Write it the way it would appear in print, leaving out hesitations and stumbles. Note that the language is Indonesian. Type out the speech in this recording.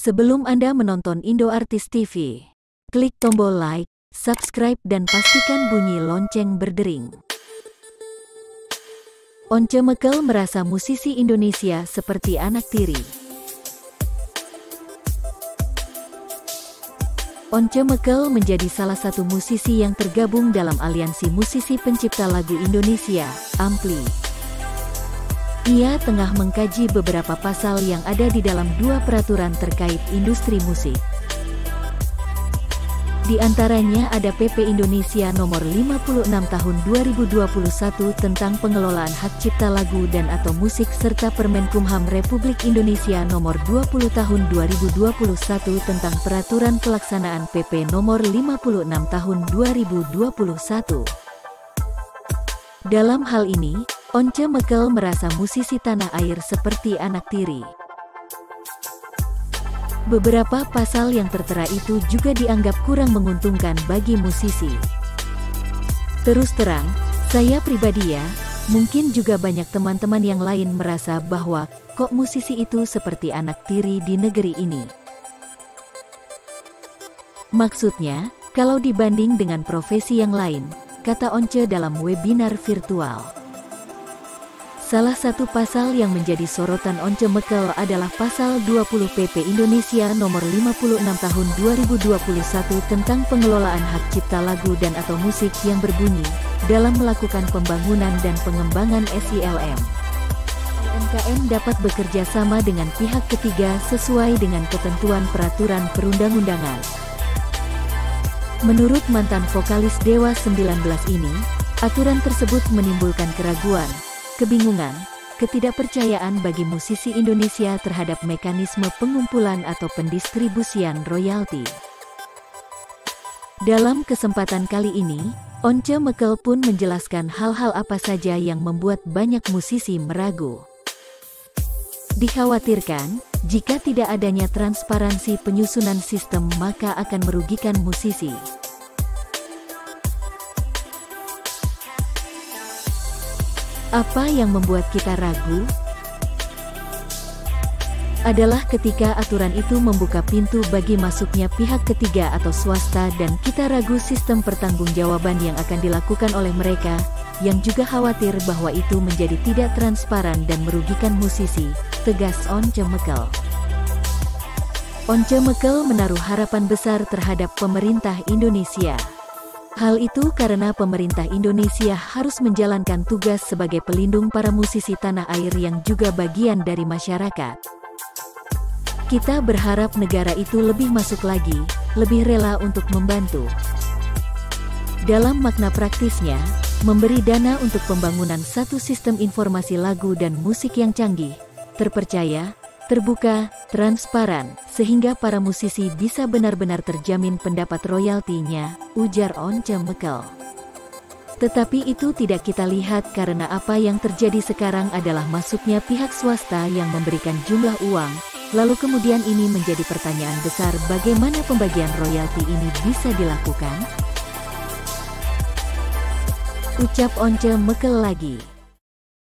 Sebelum Anda menonton Indo Artis TV, klik tombol like, subscribe dan pastikan bunyi lonceng berdering. Once Mekel merasa musisi Indonesia seperti anak tiri. Once Mekel menjadi salah satu musisi yang tergabung dalam aliansi musisi pencipta lagu Indonesia, AMPLI. Ia tengah mengkaji beberapa pasal yang ada di dalam dua peraturan terkait industri musik. Di antaranya ada PP Indonesia Nomor 56 Tahun 2021 tentang pengelolaan hak cipta lagu dan atau musik serta Permenkumham Republik Indonesia Nomor 20 Tahun 2021 tentang peraturan pelaksanaan PP Nomor 56 Tahun 2021. Dalam hal ini, Once Mekel merasa musisi tanah air seperti anak tiri. Beberapa pasal yang tertera itu juga dianggap kurang menguntungkan bagi musisi. Terus terang, saya pribadi ya, mungkin juga banyak teman-teman yang lain merasa bahwa, kok musisi itu seperti anak tiri di negeri ini. Maksudnya, kalau dibanding dengan profesi yang lain, kata Once dalam webinar virtual. Salah satu pasal yang menjadi sorotan Once Mekel adalah pasal 20 PP Indonesia Nomor 56 Tahun 2021 tentang pengelolaan hak cipta lagu dan atau musik yang berbunyi, dalam melakukan pembangunan dan pengembangan SILM, UMKM dapat bekerja sama dengan pihak ketiga sesuai dengan ketentuan peraturan perundang-undangan. Menurut mantan vokalis Dewa 19 ini, aturan tersebut menimbulkan keraguan, kebingungan, ketidakpercayaan bagi musisi Indonesia terhadap mekanisme pengumpulan atau pendistribusian royalti. Dalam kesempatan kali ini, Once Mekel pun menjelaskan hal-hal apa saja yang membuat banyak musisi meragu. Dikhawatirkan, jika tidak adanya transparansi penyusunan sistem maka akan merugikan musisi. Apa yang membuat kita ragu? Adalah ketika aturan itu membuka pintu bagi masuknya pihak ketiga atau swasta dan kita ragu sistem pertanggungjawaban yang akan dilakukan oleh mereka, yang juga khawatir bahwa itu menjadi tidak transparan dan merugikan musisi, tegas Once Mekel. Once Mekel menaruh harapan besar terhadap pemerintah Indonesia. Hal itu karena pemerintah Indonesia harus menjalankan tugas sebagai pelindung para musisi tanah air yang juga bagian dari masyarakat. Kita berharap negara itu lebih masuk lagi, lebih rela untuk membantu. Dalam makna praktisnya, memberi dana untuk pembangunan satu sistem informasi lagu dan musik yang canggih, terpercaya, terbuka, transparan, sehingga para musisi bisa benar-benar terjamin pendapat royaltinya, ujar Once Mekel. Tetapi itu tidak kita lihat karena apa yang terjadi sekarang adalah masuknya pihak swasta yang memberikan jumlah uang, lalu kemudian ini menjadi pertanyaan besar bagaimana pembagian royalti ini bisa dilakukan? Ucap Once Mekel lagi.